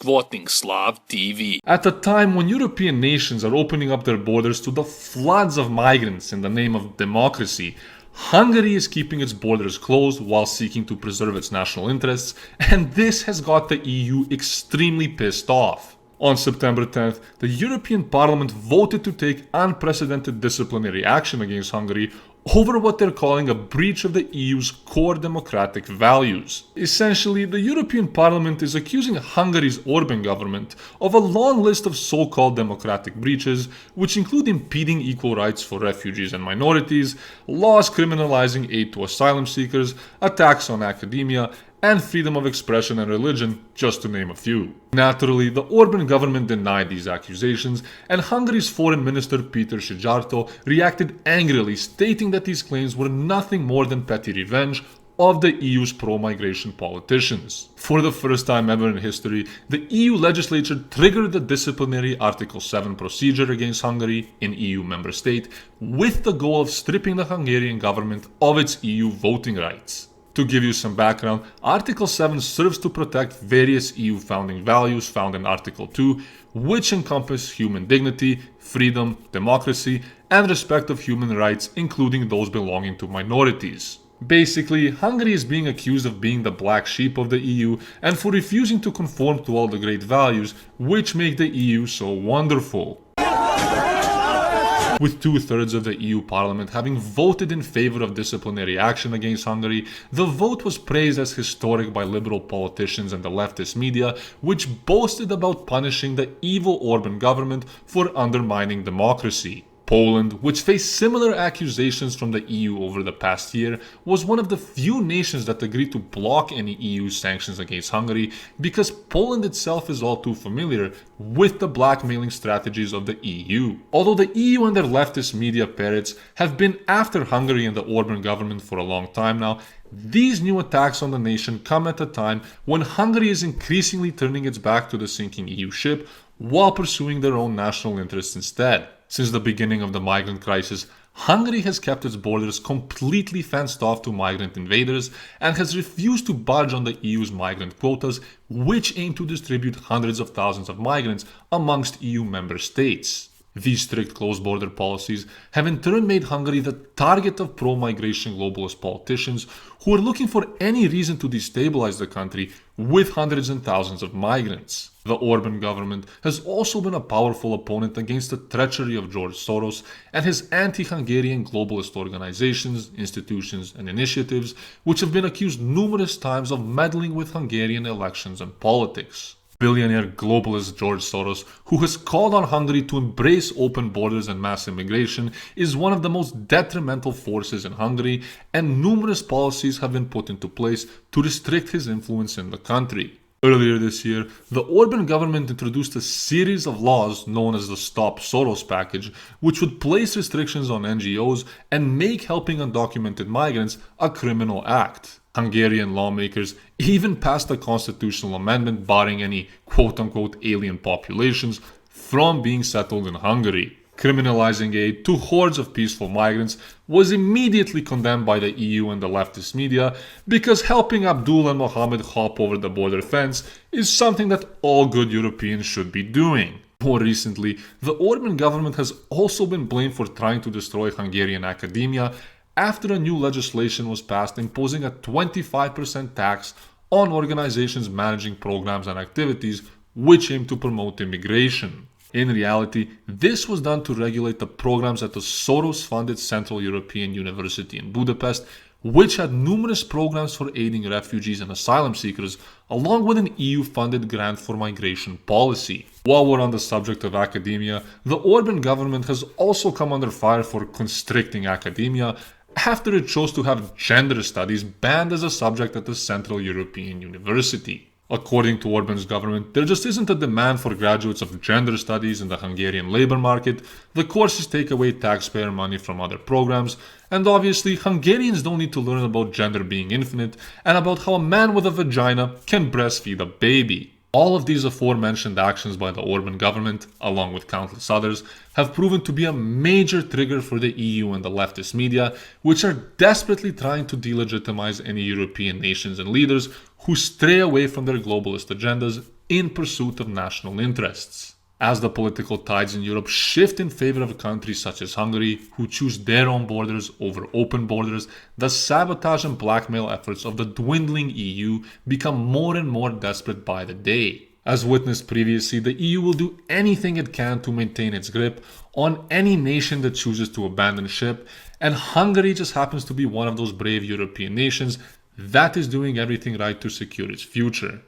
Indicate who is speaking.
Speaker 1: squatting Slav TV.
Speaker 2: At a time when European nations are opening up their borders to the floods of migrants in the name of democracy, Hungary is keeping its borders closed while seeking to preserve its national interests, and this has got the EU extremely pissed off. On September 10th, the European Parliament voted to take unprecedented disciplinary action against Hungary over what they're calling a breach of the EU's core democratic values. Essentially, the European Parliament is accusing Hungary's Orban government of a long list of so-called democratic breaches, which include impeding equal rights for refugees and minorities, laws criminalizing aid to asylum seekers, attacks on academia, and freedom of expression and religion, just to name a few. Naturally, the Orban government denied these accusations, and Hungary's foreign minister Peter Szijjártó reacted angrily, stating that these claims were nothing more than petty revenge of the EU's pro-migration politicians. For the first time ever in history, the EU legislature triggered the disciplinary Article 7 procedure against Hungary, an EU member state, with the goal of stripping the Hungarian government of its EU voting rights. To give you some background, Article 7 serves to protect various EU founding values found in Article 2, which encompass human dignity, freedom, democracy, and respect of human rights, including those belonging to minorities. Basically, Hungary is being accused of being the black sheep of the EU and for refusing to conform to all the great values which make the EU so wonderful. With 2/3 of the EU Parliament having voted in favor of disciplinary action against Hungary, the vote was praised as historic by liberal politicians and the leftist media, which boasted about punishing the evil Orban government for undermining democracy. Poland, which faced similar accusations from the EU over the past year, was one of the few nations that agreed to block any EU sanctions against Hungary because Poland itself is all too familiar with the blackmailing strategies of the EU. Although the EU and their leftist media parrots have been after Hungary and the Orban government for a long time now, these new attacks on the nation come at a time when Hungary is increasingly turning its back to the sinking EU ship while pursuing their own national interests instead. Since the beginning of the migrant crisis, Hungary has kept its borders completely fenced off to migrant invaders and has refused to budge on the EU's migrant quotas, which aim to distribute hundreds of thousands of migrants amongst EU member states. These strict closed border policies have in turn made Hungary the target of pro-migration globalist politicians who are looking for any reason to destabilize the country with hundreds and thousands of migrants. The Orban government has also been a powerful opponent against the treachery of George Soros and his anti-Hungarian globalist organizations, institutions, and initiatives, which have been accused numerous times of meddling with Hungarian elections and politics. Billionaire globalist George Soros, who has called on Hungary to embrace open borders and mass immigration, is one of the most detrimental forces in Hungary, and numerous policies have been put into place to restrict his influence in the country. Earlier this year, the Orban government introduced a series of laws known as the Stop Soros package, which would place restrictions on NGOs and make helping undocumented migrants a criminal act. Hungarian lawmakers even passed a constitutional amendment barring any quote-unquote alien populations from being settled in Hungary. Criminalizing aid to hordes of peaceful migrants was immediately condemned by the EU and the leftist media because helping Abdul and Mohammed hop over the border fence is something that all good Europeans should be doing. More recently, the Orban government has also been blamed for trying to destroy Hungarian academia after a new legislation was passed imposing a 25% tax on organizations managing programs and activities which aim to promote immigration. In reality, this was done to regulate the programs at the Soros-funded Central European University in Budapest, which had numerous programs for aiding refugees and asylum seekers, along with an EU-funded grant for migration policy. While we're on the subject of academia, the Orban government has also come under fire for constricting academia after it chose to have gender studies banned as a subject at the Central European University. According to Orban's government, there just isn't a demand for graduates of gender studies in the Hungarian labor market, the courses take away taxpayer money from other programs, and obviously Hungarians don't need to learn about gender being infinite and about how a man with a vagina can breastfeed a baby. All of these aforementioned actions by the Orban government, along with countless others, have proven to be a major trigger for the EU and the leftist media, which are desperately trying to delegitimize any European nations and leaders who stray away from their globalist agendas in pursuit of national interests. As the political tides in Europe shift in favor of countries such as Hungary, who choose their own borders over open borders, the sabotage and blackmail efforts of the dwindling EU become more and more desperate by the day. As witnessed previously, the EU will do anything it can to maintain its grip on any nation that chooses to abandon ship, and Hungary just happens to be one of those brave European nations that is doing everything right to secure its future.